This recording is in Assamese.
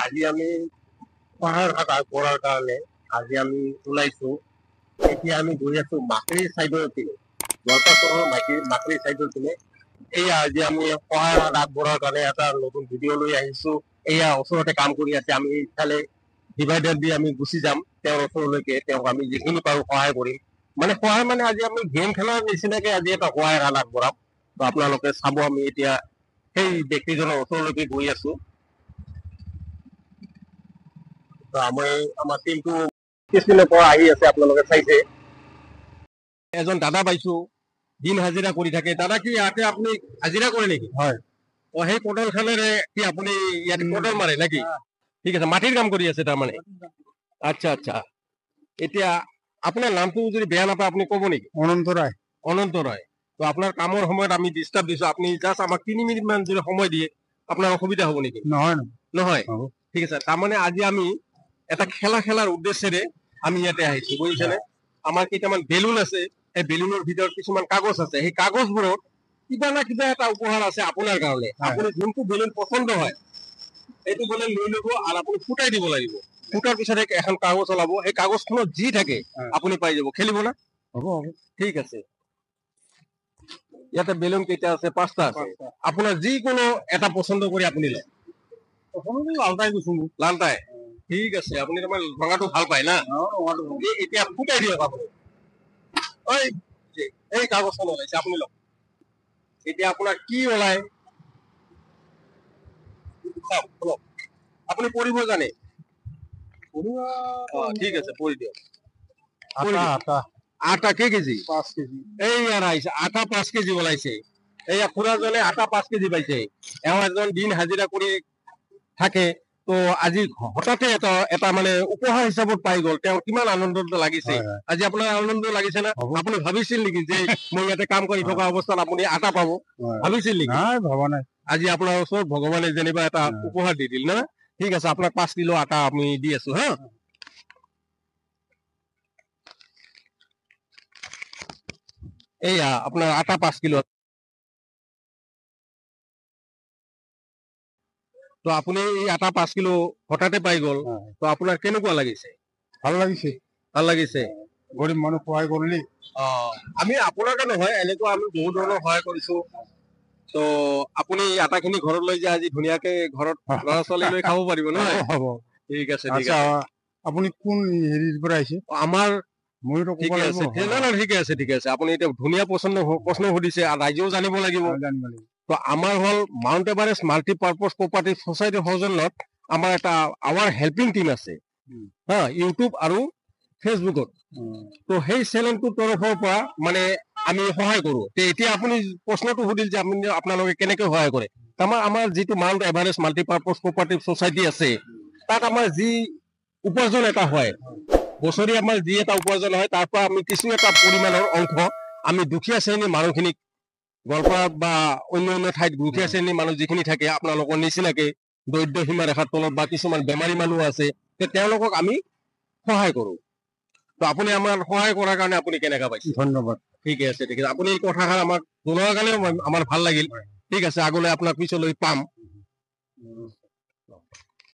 আজি আমি পাহাৰ ঘাট আগবঢ়াৰ কাৰণে আজি আমি ওলাইছো। এতিয়া আমি গৈ আছো মাকৰি চাইডৰ পিনে, জলপা চহৰৰ মাকৰি চাইডৰ পিনে। এয়া আজি আমি সহায় হাত আগবঢ়াৰ কাৰণে এটা নতুন ভিডিঅ' লৈ আহিছো। এয়া ওচৰতে কাম কৰি আছে, আমি ইফালে ডিভাইডাৰ দি আমি গুচি যাম তেওঁৰ ওচৰলৈকে। তেওঁক আমি যিখিনি পাৰো সহায় কৰিম। সহায় মানে আজি আমি গেম খেলাৰ নিচিনাকে আজি এটা সহায় হাত আগবঢ়াম। তো আপোনালোকে চাব, আমি এতিয়া সেই ব্যক্তিজনৰ ওচৰলৈকে গৈ আছো। তো আমাৰ টিমটো পিছপিনৰ পৰা আহি আছে, আপোনালোকে চাইছে। এজন দাদা পাইছো, দিন হাজিৰা কৰি থাকে। দাদা কি ইয়াতে আপুনি হাজিৰা কৰে নেকি? হয়। সেই পটল খালেৰে কি আপুনি ইয়াত পটল মাৰে নেকি? ঠিক আছে, মাটিৰ কাম কৰি আছে তাৰমানে। আচ্ছা আচ্ছা। এতিয়া আপোনাৰ নামটো যদি বেয়া নাপায় আপুনি ক'ব নেকি? অনন্ত ৰায়। অনন্ত ৰায়। তো আপোনাৰ কামৰ সময়ত আমি ডিষ্টাৰ্ব দিছো, আপুনি জাষ্ট আমাক 3 মিনিট মান যদি সময় দিয়ে আপোনাৰ অসুবিধা হ'ব নেকি? নহয় নহয়। ঠিক আছে, তাৰমানে আজি আমি এটা খেলাৰ উদ্দেশ্যেৰে আমি ইয়াতে আহিছো, বুজিছেনে? আমাৰ কেইটামান বেলুন আছে, সেই বেলুনৰ ভিতৰত কিছুমান কাগজ আছে। সেই কাগজবোৰত কিবা না কিবা এটা উপহাৰ আছে আপোনাৰ কাৰণে। আপুনি যোনটো বেলুন পচন্দ হয় সেইটো বেলুন লৈ ল'ব আৰু আপুনি ফুটাই দিব লাগিব। ফুটাৰ পিছত এখন কাগজ ওলাব, সেই কাগজখনত যি থাকে আপুনি পাই যাব। খেলিব না? হ'ব হ'ব, ঠিক আছে। ইয়াতে বেলুন কেইটা আছে? 5টা আছে। আপোনাৰ যিকোনো এটা পচন্দ কৰি আপুনি লয়। লালটাই কৈছো, লালটাই। ঠিক আছে, আপুনি তাৰমানে ৰঙাটো ভাল পায় না? এতিয়া ফুটাই দিয়ক আপুনি। এই কাগজখন ওলাইছে, আপুনি লওক। এতিয়া আপোনাৰ কি ওলাই আপুনি পঢ়িব জানে? ঠিক আছে, পঢ়ি দিয়ক। আটা কেজি? 5 কেজি। এইয়া আহিছে, আটা 5 কেজি ওলাইছে। এইয়া খুৰাজনে আটা 5 কেজি পাইছে। এওঁ এজন দিন হাজিৰা কৰি থাকে, তো আজি হঠাতে এটা মানে উপহাৰ হিচাপত পাই গ'ল। তেওঁ কিমান আনন্দিত লাগিছে। আজি আপোনাৰ আনন্দ লাগিছে না? আপুনি ভাবিছিল নেকি যে মই ইয়াতে কাম কৰি থকা অৱস্থাত আপুনি আটা পাব? ভাবিছিল নেকি? নাই, ভবা নাই। আজি আপোনাৰ ওচৰত ভগৱানে যেনিবা এটা উপহাৰ দি দিল না? ঠিক আছে, আপোনাক 5 কিলো আটা আমি দি আছো হা। এইয়া আপোনাৰ আটা 5 কিলো। তো আপুনি এই আটা 5 কিলো হঠাতে পাই গ'ল, তো আপোনাৰ কেনেকুৱা লাগিছে? ভাল লাগিছে। ভাল লাগিছে, গৰিব মানুহ সহায় কৰিলি। আমি আপোনাৰ কাৰণে নহয়, এনেকুৱা আমি বহুত ধৰণৰ সহায় কৰিছো। তো আপুনি আটাখিনি ঘৰত লৈ যায় আজি ধুনীয়াকে ঘৰত ল'ৰা ছোৱালী লৈ খাব পাৰিব নহয়? হ'ব। ঠিক আছে, ঠিক আছে। আপুনি কোন হেৰিৰ পৰা আহিছে? আমাৰ মইতো ঠিকে আছে, ঠিকে আছে, ঠিকে আছে। আপুনি এতিয়া ধুনীয়া প্ৰশ্ন সুধিছে, ৰাইজেও জানিব লাগিব। তো আমাৰ হ'ল মাউণ্ট এভাৰেষ্ট মাল্টিপাৰ্পজ কোঅপাৰেটিভ ছ'চাইটিৰ সৌজন্যত আমাৰ এটা আৱাৰ হেল্পিং টিম আছে হা, ইউটিউব আৰু ফেচবুকত। তো সেই চেনেলটোৰ তৰফৰ পৰা মানে আমি সহায় কৰো। এতিয়া আপুনি প্ৰশ্নটো সুধিল যে আপোনালোকে কেনেকৈ সহায় কৰে। তাৰমানে আমাৰ যিটো mount Everest multipurpose cooperative society আছে, তাত আমাৰ যি উপাৰ্জন এটা হয়, বছৰি আমাৰ যি এটা উপাৰ্জন হয়, তাৰ পৰা আমি কিছু এটা পৰিমাণৰ অংশ আমি দুখীয়া শ্ৰেণীৰ মানুহখিনিক, গোৱালপাৰাত বা অন্য ঠাইত দুখীয়া শ্ৰেণীৰ মানুহ যিখিনি থাকে আপোনালোকৰ নিচিনাকে দৰিদ্ৰ সীমা ৰেখাৰ তলত বা কিছুমান বেমাৰী মানুহ আছে, তেওঁলোকক আমি সহায় কৰো। তো আপুনি আমাৰ সহায় কৰাৰ কাৰণে আপুনি কেনেকা পাইছে? ধন্যবাদ। ঠিকে আছে, ঠিক আছে। আপুনি এই কথাষাৰ আমাক জনোৱাৰ কাৰণেও আমাৰ ভাল লাগিল। ঠিক আছে, আগলৈ আপোনাক পিছলৈ পাম।